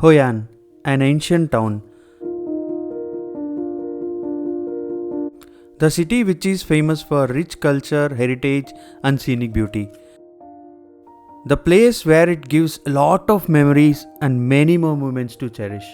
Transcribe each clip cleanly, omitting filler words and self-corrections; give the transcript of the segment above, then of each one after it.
Hoi An, an ancient town. The city which is famous for rich culture, heritage and scenic beauty. The place where it gives a lot of memories and many more moments to cherish.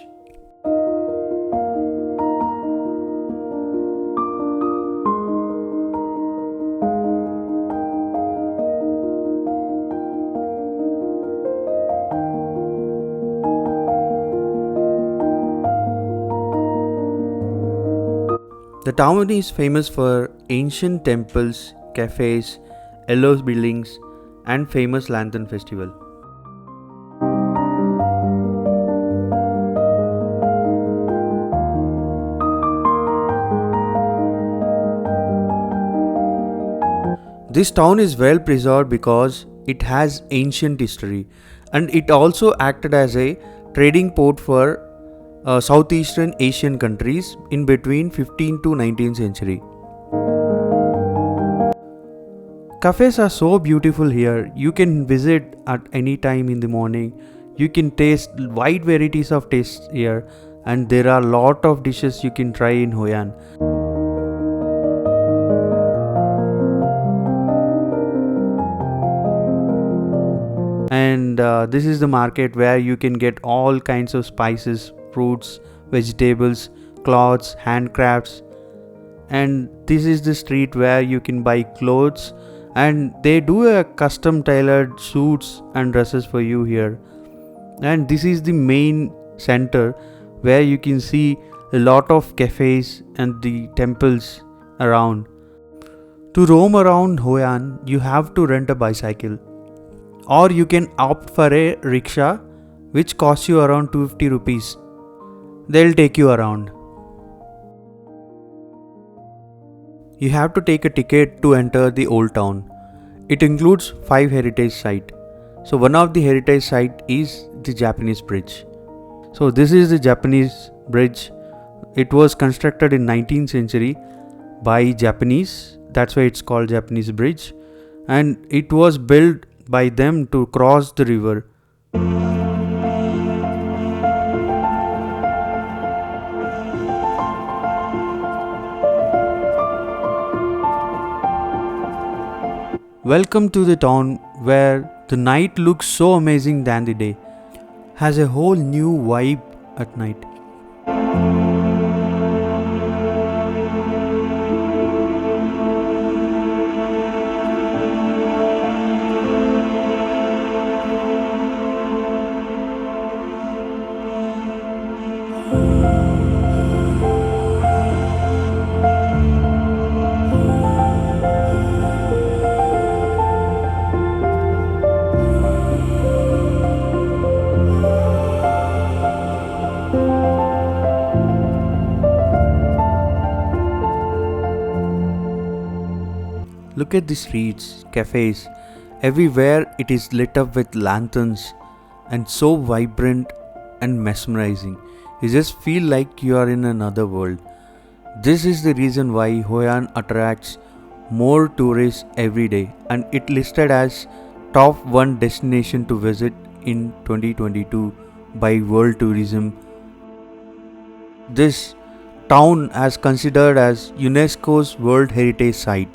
The town is famous for ancient temples, cafes, yellow buildings, and famous lantern festival. This town is well preserved because it has ancient history and it also acted as a trading port for Southeastern Asian countries in between 15th to 19th century. Cafes are so beautiful here. You can visit at any time in the morning. You can taste wide varieties of tastes here, and there are a lot of dishes you can try in Hoi An. And this is the market where you can get all kinds of spices, fruits, vegetables, clothes, handcrafts. And this is the street where you can buy clothes, and they do a custom tailored suits and dresses for you here. And this is the main center where you can see a lot of cafes and the temples around. To roam around Hoi An, you have to rent a bicycle, or you can opt for a rickshaw which costs you around 250 rupees. They'll take you around. You have to take a ticket to enter the old town. It includes 5 heritage sites. So one of the heritage site is the Japanese bridge. So this is the Japanese bridge. It was constructed in 19th century by Japanese. That's why it's called Japanese bridge. And it was built by them to cross the river. Welcome to the town where the night looks so amazing than the day. Has a whole new vibe at night. Look at the streets, cafes, everywhere it is lit up with lanterns and so vibrant and mesmerizing. You just feel like you are in another world. This is the reason why Hoi An attracts more tourists every day, and it listed as top 1 destination to visit in 2022 by World Tourism. This town is considered as UNESCO's World Heritage Site.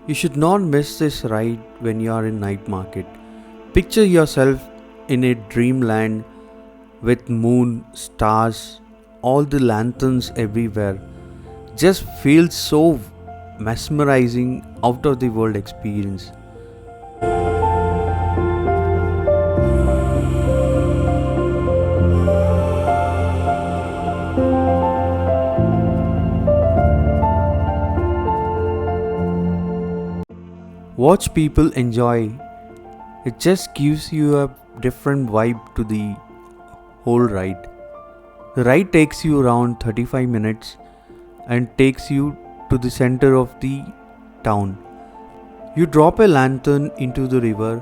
You should not miss this ride when you are in night market. Picture yourself in a dreamland with moon, stars, all the lanterns everywhere. Just feels so mesmerizing, out of the world experience. Watch people enjoy. It just gives you a different vibe to the whole ride. The ride takes you around 35 minutes and takes you to the center of the town. You drop a lantern into the river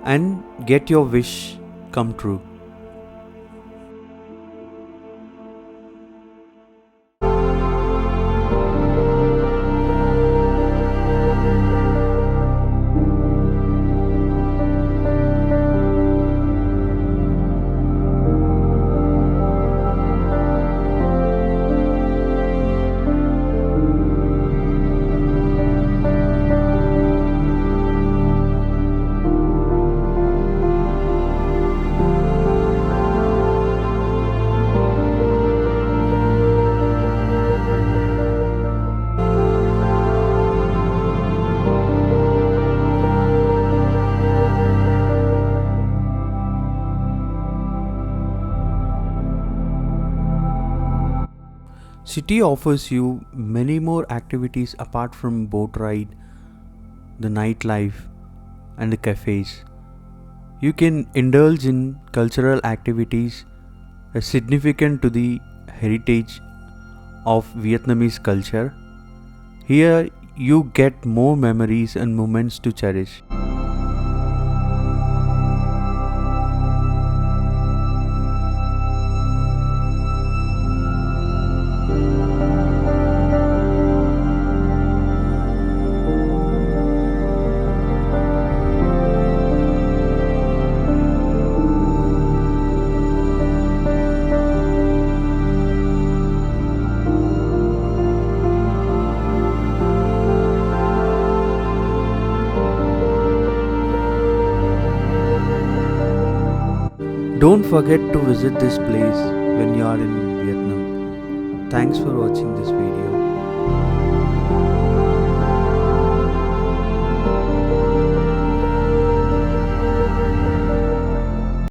and get your wish come true. City offers you many more activities apart from boat ride, the nightlife, and the cafes. You can indulge in cultural activities significant to the heritage of Vietnamese culture. Here, you get more memories and moments to cherish. Don't forget to visit this place when you are in Vietnam. Thanks for watching this video.